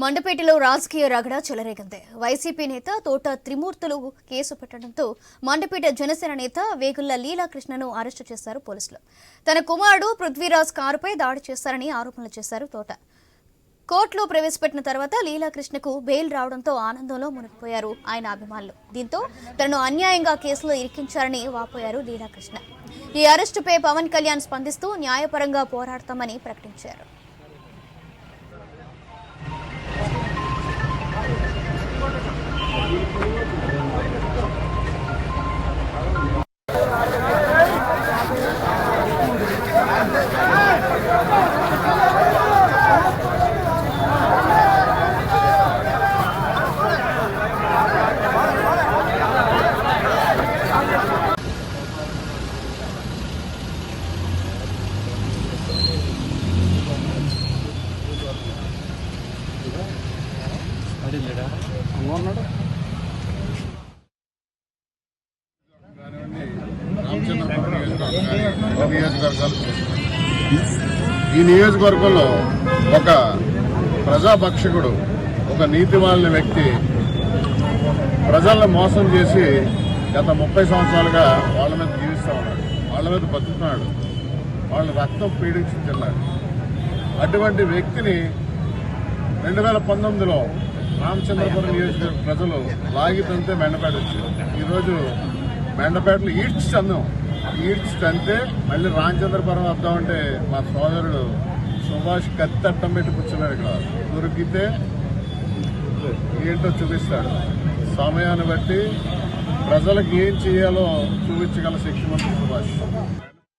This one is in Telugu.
మండపేటలో రాజకీయ రగడ చెలరేగింది. వైసీపీ నేత తోట త్రిమూర్తులు కేసు పెట్టడంతో మండపేట జనసేన నేత వేగుళ్ల లీలాకృష్ణను అరెస్టు చేశారు పోలీసులు. తన కుమారుడు పృథ్వీరాజ్ కారుపై దాడి చేశారని ఆరోపణలు చేశారు తోట. కోర్టులో ప్రవేశపెట్టిన తర్వాత లీలాకృష్ణకు బెయిల్ రావడంతో ఆనందంలో మునిగిపోయారు ఆయన అభిమానులు. దీంతో తనను అన్యాయంగా కేసులో ఇరికించారని వాపోయారు లీలాకృష్ణ. ఈ అరెస్టుపై పవన్ కళ్యాణ్ స్పందిస్తూ న్యాయపరంగా పోరాడతామని ప్రకటించారు. ఈ నియోజకవర్గంలో ఒక ప్రజాభక్షకుడు, ఒక నీతిమాలిన వ్యక్తి ప్రజలను మోసం చేసి గత 30 సంవత్సరాలుగా వాళ్ళ మీద జీవిస్తూ ఉన్నాడు, వాళ్ళ మీద బతుకుతున్నాడు, వాళ్ళ రక్తం పీడించుతున్నాడు. అటువంటి వ్యక్తిని 2019లో రామచంద్రపురం నియోజకవర్గ ప్రజలు లాగి తంతే మెండపేట వచ్చారు. ఈరోజు మెండపేటలో ఈడ్చి తంతే మళ్ళీ రామచంద్రపురం వద్దామంటే మా సోదరుడు సుభాష్ కత్తట్టం పెట్టి కూర్చున్నాడు. ఇక్కడ దొరికితే ఏంటో చూపిస్తాడు. సమయాన్ని బట్టి ప్రజలకు ఏం చేయాలో చూపించగల శక్తిమంతుడు సుభాష్.